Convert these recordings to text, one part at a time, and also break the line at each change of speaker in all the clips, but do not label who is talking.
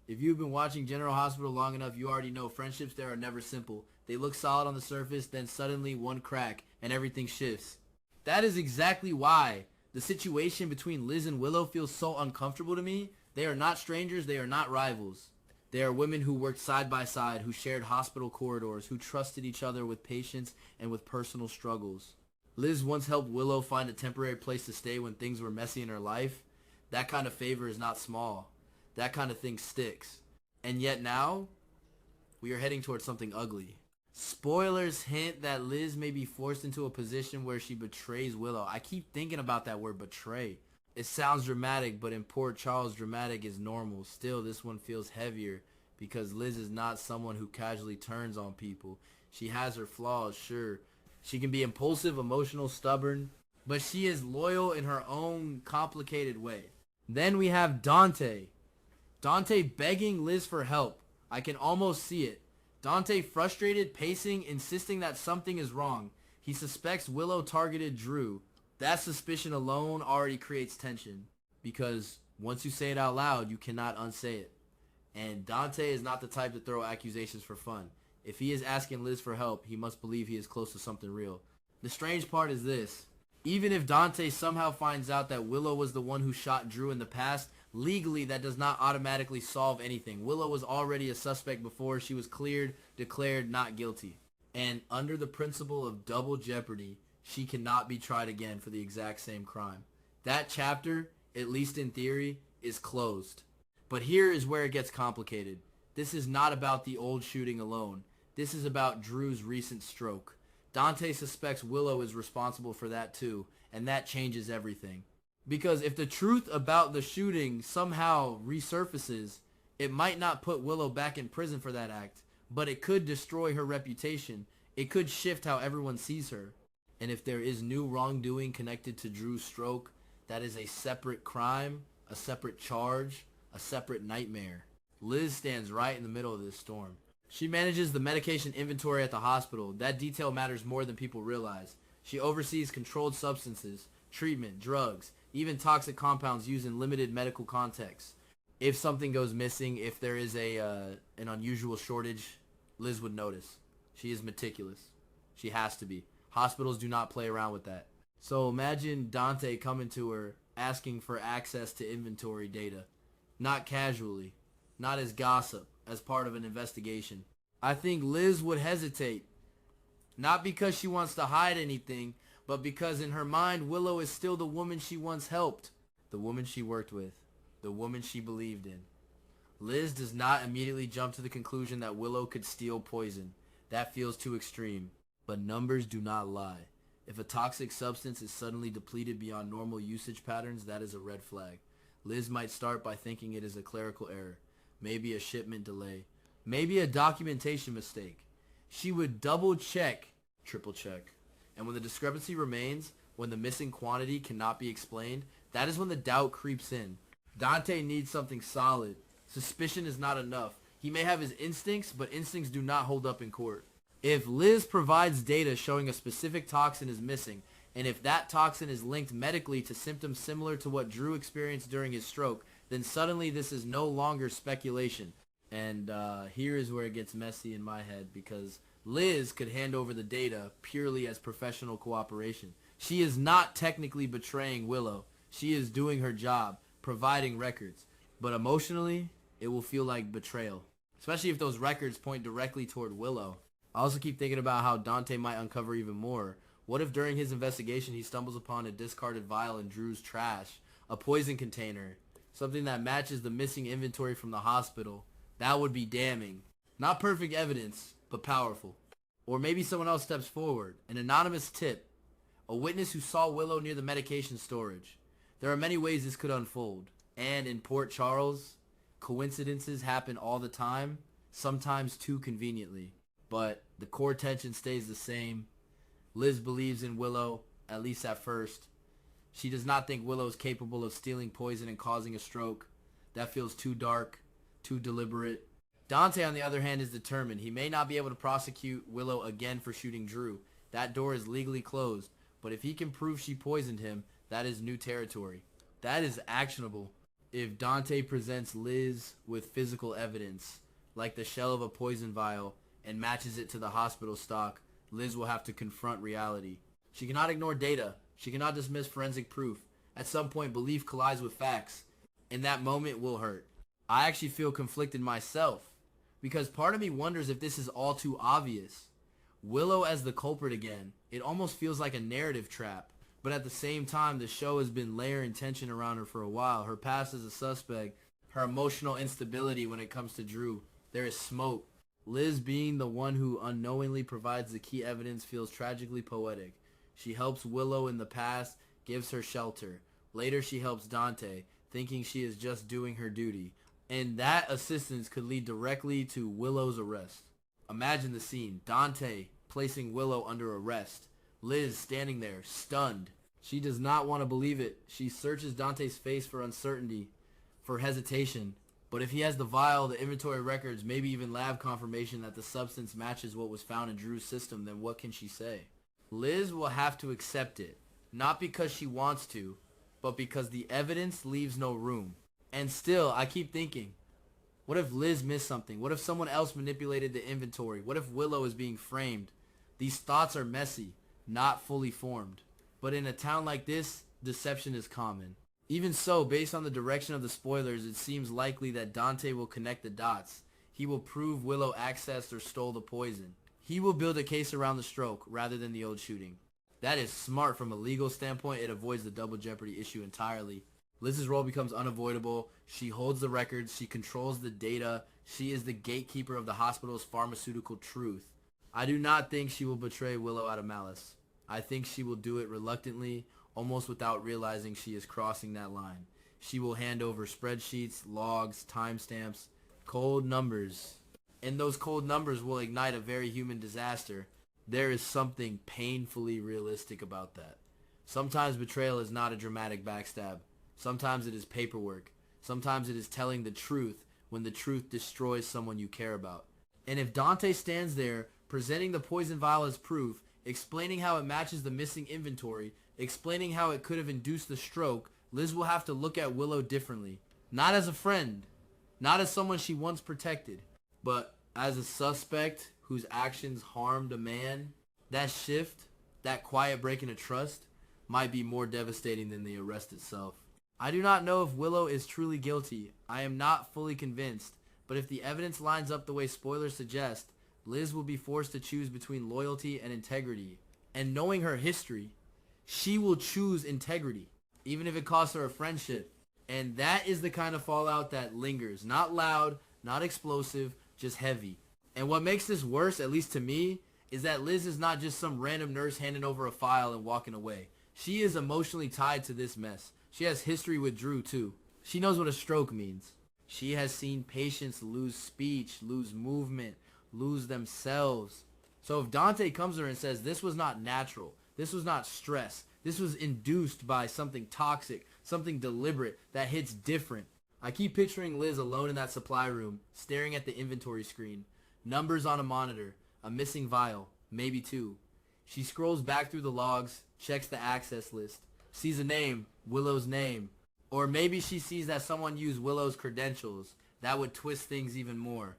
If you've been watching General Hospital long enough, you already know friendships there are never simple. They look solid on the surface, then suddenly one crack and everything shifts. That is exactly why the situation between Liz and Willow feels so uncomfortable to me. They are not strangers, they are not rivals. They are women who worked side by side, who shared hospital corridors, who trusted each other with patience and with personal struggles. Liz once helped Willow find a temporary place to stay when things were messy in her life. That kind of favor is not small. That kind of thing sticks. And yet now, we are heading towards something ugly. Spoilers hint that Liz may be forced into a position where she betrays Willow. I keep thinking about that word, betray. It sounds dramatic, but in Port Charles, dramatic is normal. Still, this one feels heavier because Liz is not someone who casually turns on people. She has her flaws, sure. She can be impulsive, emotional, stubborn, but she is loyal in her own complicated way. Then we have Dante. Dante begging Liz for help. I can almost see it. Dante frustrated, pacing, insisting that something is wrong. He suspects Willow targeted Drew. That suspicion alone already creates tension, because once you say it out loud, you cannot unsay it. And Dante is not the type to throw accusations for fun. If he is asking Liz for help, he must believe he is close to something real. The strange part is this. Even if Dante somehow finds out that Willow was the one who shot Drew in the past, legally that does not automatically solve anything. Willow was already a suspect before she was cleared, declared not guilty. And under the principle of double jeopardy, she cannot be tried again for the exact same crime. That chapter, at least in theory, is closed. But here is where it gets complicated. This is not about the old shooting alone. This is about Drew's recent stroke. Dante suspects Willow is responsible for that too, and that changes everything. Because if the truth about the shooting somehow resurfaces, it might not put Willow back in prison for that act, but it could destroy her reputation. It could shift how everyone sees her. And if there is new wrongdoing connected to Drew's stroke, that is a separate crime, a separate charge, a separate nightmare. Liz stands right in the middle of this storm. She manages the medication inventory at the hospital. That detail matters more than people realize. She oversees controlled substances, treatment, drugs, even toxic compounds used in limited medical contexts. If something goes missing, if there is an unusual shortage, Liz would notice. She is meticulous. She has to be. Hospitals do not play around with that. So imagine Dante coming to her asking for access to inventory data. Not casually, not as gossip, as part of an investigation. I think Liz would hesitate. Not because she wants to hide anything, but because in her mind, Willow is still the woman she once helped. The woman she worked with. The woman she believed in. Liz does not immediately jump to the conclusion that Willow could steal poison. That feels too extreme. But numbers do not lie. If a toxic substance is suddenly depleted beyond normal usage patterns, that is a red flag. Liz might start by thinking it is a clerical error. Maybe a shipment delay. Maybe a documentation mistake. She would double check, triple check. And when the discrepancy remains, when the missing quantity cannot be explained, that is when the doubt creeps in. Dante needs something solid. Suspicion is not enough. He may have his instincts, but instincts do not hold up in court. If Liz provides data showing a specific toxin is missing, and if that toxin is linked medically to symptoms similar to what Drew experienced during his stroke, then suddenly this is no longer speculation. And here is where it gets messy in my head, because Liz could hand over the data purely as professional cooperation. She is not technically betraying Willow. She is doing her job, providing records. But emotionally, it will feel like betrayal, especially if those records point directly toward Willow. I also keep thinking about how Dante might uncover even more. What if during his investigation he stumbles upon a discarded vial in Drew's trash, a poison container, something that matches the missing inventory from the hospital? That would be damning. Not perfect evidence, but powerful. Or maybe someone else steps forward, an anonymous tip, a witness who saw Willow near the medication storage. There are many ways this could unfold. And in Port Charles, coincidences happen all the time, sometimes too conveniently. But the core tension stays the same. Liz believes in Willow, at least at first. She does not think Willow is capable of stealing poison and causing a stroke. That feels too dark, too deliberate. Dante, on the other hand, is determined. He may not be able to prosecute Willow again for shooting Drew. That door is legally closed. But if he can prove she poisoned him, that is new territory. That is actionable. If Dante presents Liz with physical evidence, like the shell of a poison vial, and matches it to the hospital stock, Liz will have to confront reality. She cannot ignore data. She cannot dismiss forensic proof. At some point, belief collides with facts, and that moment will hurt. I actually feel conflicted myself, because part of me wonders if this is all too obvious. Willow as the culprit again. It almost feels like a narrative trap. But at the same time, the show has been layering tension around her for a while. Her past as a suspect, her emotional instability when it comes to Drew. There is smoke. Liz being the one who unknowingly provides the key evidence feels tragically poetic. She helps Willow in the past, gives her shelter. Later she helps Dante, thinking she is just doing her duty. And that assistance could lead directly to Willow's arrest. Imagine the scene. Dante placing Willow under arrest. Liz standing there, stunned. She does not want to believe it. She searches Dante's face for uncertainty, for hesitation. But if he has the vial, the inventory records, maybe even lab confirmation that the substance matches what was found in Drew's system, then what can she say? Liz will have to accept it. Not because she wants to, but because the evidence leaves no room. And still, I keep thinking, what if Liz missed something? What if someone else manipulated the inventory? What if Willow is being framed? These thoughts are messy, not fully formed. But in a town like this, deception is common. Even so, based on the direction of the spoilers, it seems likely that Dante will connect the dots. He will prove Willow accessed or stole the poison. He will build a case around the stroke rather than the old shooting. That is smart from a legal standpoint. It avoids the double jeopardy issue entirely. Liz's role becomes unavoidable. She holds the records. She controls the data. She is the gatekeeper of the hospital's pharmaceutical truth. I do not think she will betray Willow out of malice. I think she will do it reluctantly, almost without realizing she is crossing that line. She will hand over spreadsheets, logs, timestamps, cold numbers. And those cold numbers will ignite a very human disaster. There is something painfully realistic about that. Sometimes betrayal is not a dramatic backstab. Sometimes it is paperwork. Sometimes it is telling the truth when the truth destroys someone you care about. And if Dante stands there, presenting the poison vial as proof, explaining how it matches the missing inventory, explaining how it could have induced the stroke, Liz will have to look at Willow differently. Not as a friend, not as someone she once protected, but as a suspect whose actions harmed a man. That shift, that quiet breaking of trust, might be more devastating than the arrest itself. I do not know if Willow is truly guilty. I am not fully convinced, but if the evidence lines up the way spoilers suggest, Liz will be forced to choose between loyalty and integrity. And knowing her history, she will choose integrity, even if it costs her a friendship. And that is the kind of fallout that lingers. Not loud, not explosive, just heavy. And what makes this worse, at least to me, is that Liz is not just some random nurse handing over a file and walking away. She is emotionally tied to this mess. She has history with Drew too. She knows what a stroke means. She has seen patients lose speech, lose movement, lose themselves. So if Dante comes to her and says this was not natural, this was not stress, this was induced by something toxic, something deliberate that hits different. I keep picturing Liz alone in that supply room, staring at the inventory screen. Numbers on a monitor, a missing vial, maybe two. She scrolls back through the logs, checks the access list, sees a name, Willow's name. Or maybe she sees that someone used Willow's credentials. That would twist things even more.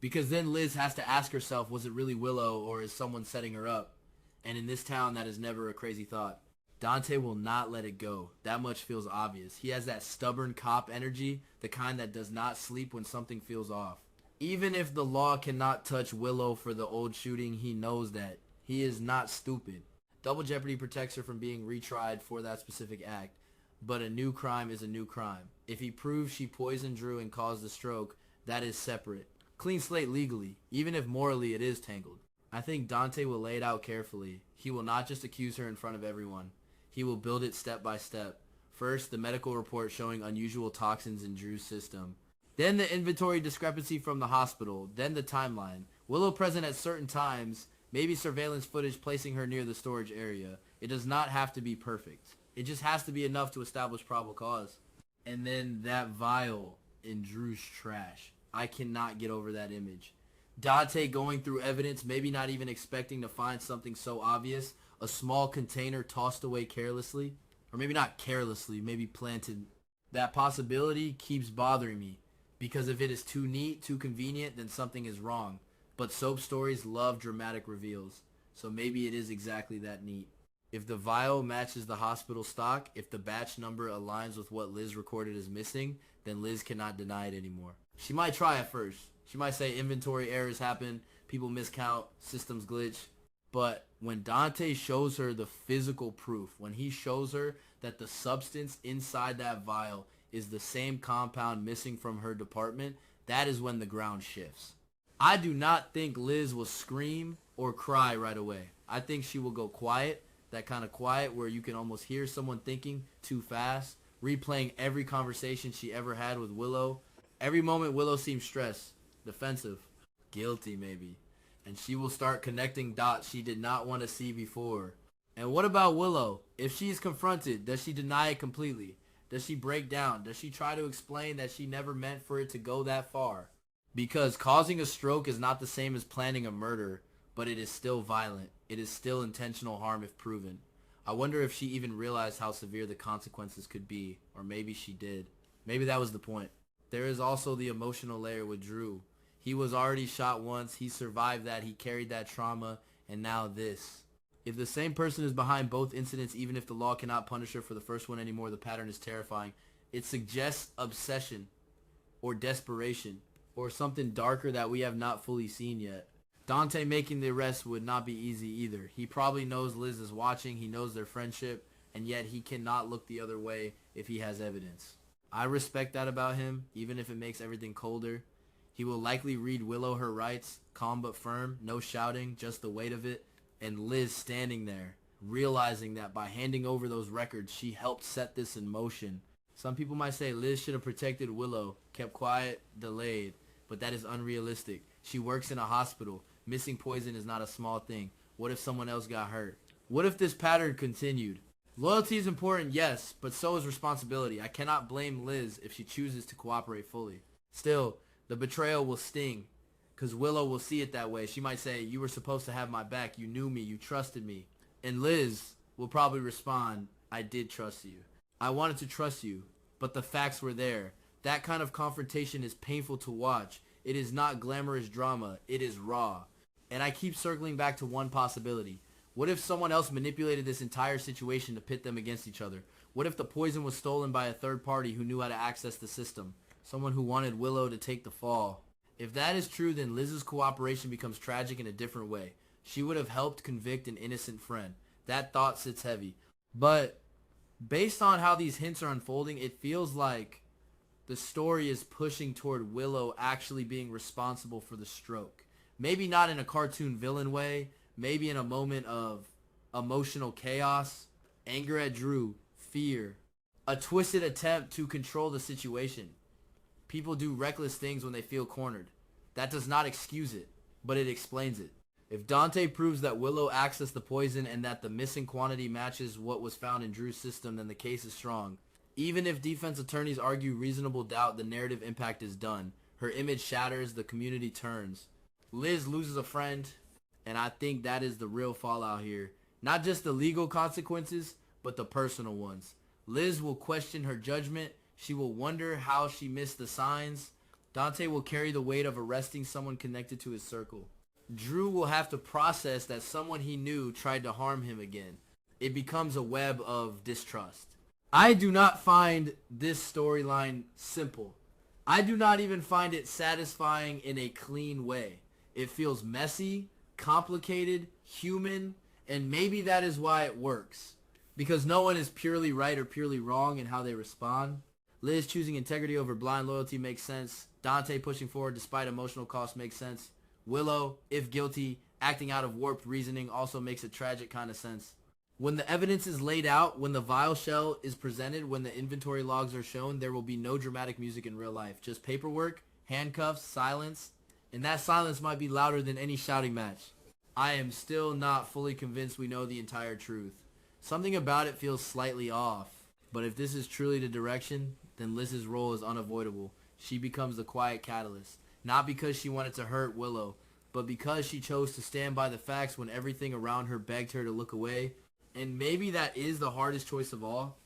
Because then Liz has to ask herself, was it really Willow or is someone setting her up? And in this town, that is never a crazy thought. Dante will not let it go. That much feels obvious. He has that stubborn cop energy, the kind that does not sleep when something feels off. Even if the law cannot touch Willow for the old shooting, he knows that. He is not stupid. Double jeopardy protects her from being retried for that specific act. But a new crime is a new crime. If he proves she poisoned Drew and caused the stroke, that is separate. Clean slate legally, even if morally it is tangled. I think Dante will lay it out carefully. He will not just accuse her in front of everyone. He will build it step by step. First, the medical report showing unusual toxins in Drew's system. Then the inventory discrepancy from the hospital. Then the timeline. Willow present at certain times. Maybe surveillance footage placing her near the storage area. It does not have to be perfect. It just has to be enough to establish probable cause. And then that vial in Drew's trash. I cannot get over that image. Dante going through evidence, maybe not even expecting to find something so obvious. A small container tossed away carelessly. Or maybe not carelessly, maybe planted. That possibility keeps bothering me, because if it is too neat, too convenient, then something is wrong. But soap stories love dramatic reveals, so maybe it is exactly that neat. If the vial matches the hospital stock, if the batch number aligns with what Liz recorded as missing, then Liz cannot deny it anymore. She might try at first. She might say inventory errors happen, people miscount, systems glitch. But when Dante shows her the physical proof, when he shows her that the substance inside that vial is the same compound missing from her department, that is when the ground shifts. I do not think Liz will scream or cry right away. I think she will go quiet, that kind of quiet where you can almost hear someone thinking too fast, replaying every conversation she ever had with Willow. Every moment Willow seems stressed, defensive, guilty maybe. And she will start connecting dots she did not want to see before. And what about Willow? If she is confronted, does she deny it completely? Does she break down? Does she try to explain that she never meant for it to go that far? Because causing a stroke is not the same as planning a murder, but it is still violent. It is still intentional harm if proven. I wonder if she even realized how severe the consequences could be, or maybe she did. Maybe that was the point. There is also the emotional layer with Drew. He was already shot once, he survived that, he carried that trauma, and now this. If the same person is behind both incidents, even if the law cannot punish her for the first one anymore, the pattern is terrifying. It suggests obsession, or desperation, or something darker that we have not fully seen yet. Dante making the arrest would not be easy either. He probably knows Liz is watching, he knows their friendship, and yet he cannot look the other way if he has evidence. I respect that about him, even if it makes everything colder. He will likely read Willow her rights, calm but firm, no shouting, just the weight of it, and Liz standing there, realizing that by handing over those records, she helped set this in motion. Some people might say Liz should have protected Willow, kept quiet, delayed, but that is unrealistic. She works in a hospital. Missing poison is not a small thing. What if someone else got hurt? What if this pattern continued? Loyalty is important, yes, but so is responsibility. I cannot blame Liz if she chooses to cooperate fully. Still, the betrayal will sting, because Willow will see it that way. She might say, you were supposed to have my back, you knew me, you trusted me. And Liz will probably respond, I did trust you. I wanted to trust you, but the facts were there. That kind of confrontation is painful to watch. It is not glamorous drama, it is raw. And I keep circling back to one possibility. What if someone else manipulated this entire situation to pit them against each other? What if the poison was stolen by a third party who knew how to access the system? Someone who wanted Willow to take the fall. If that is true, then Liz's cooperation becomes tragic in a different way. She would have helped convict an innocent friend. That thought sits heavy. But based on how these hints are unfolding, it feels like the story is pushing toward Willow actually being responsible for the stroke. Maybe not in a cartoon villain way, maybe in a moment of emotional chaos, anger at Drew, fear, a twisted attempt to control the situation. People do reckless things when they feel cornered. That does not excuse it, but it explains it. If Dante proves that Willow accessed the poison and that the missing quantity matches what was found in Drew's system, then the case is strong. Even if defense attorneys argue reasonable doubt, the narrative impact is done. Her image shatters, the community turns. Liz loses a friend, and I think that is the real fallout here. Not just the legal consequences, but the personal ones. Liz will question her judgment. She will wonder how she missed the signs. Dante will carry the weight of arresting someone connected to his circle. Drew will have to process that someone he knew tried to harm him again. It becomes a web of distrust. I do not find this storyline simple. I do not even find it satisfying in a clean way. It feels messy, complicated, human, and maybe that is why it works. Because no one is purely right or purely wrong in how they respond. Liz choosing integrity over blind loyalty makes sense. Dante pushing forward despite emotional cost makes sense. Willow, if guilty, acting out of warped reasoning also makes a tragic kind of sense. When the evidence is laid out, when the vial shell is presented, when the inventory logs are shown, there will be no dramatic music in real life. Just paperwork, handcuffs, silence, and that silence might be louder than any shouting match. I am still not fully convinced we know the entire truth. Something about it feels slightly off. But if this is truly the direction, then Liz's role is unavoidable. She becomes the quiet catalyst. Not because she wanted to hurt Willow, but because she chose to stand by the facts when everything around her begged her to look away. And maybe that is the hardest choice of all.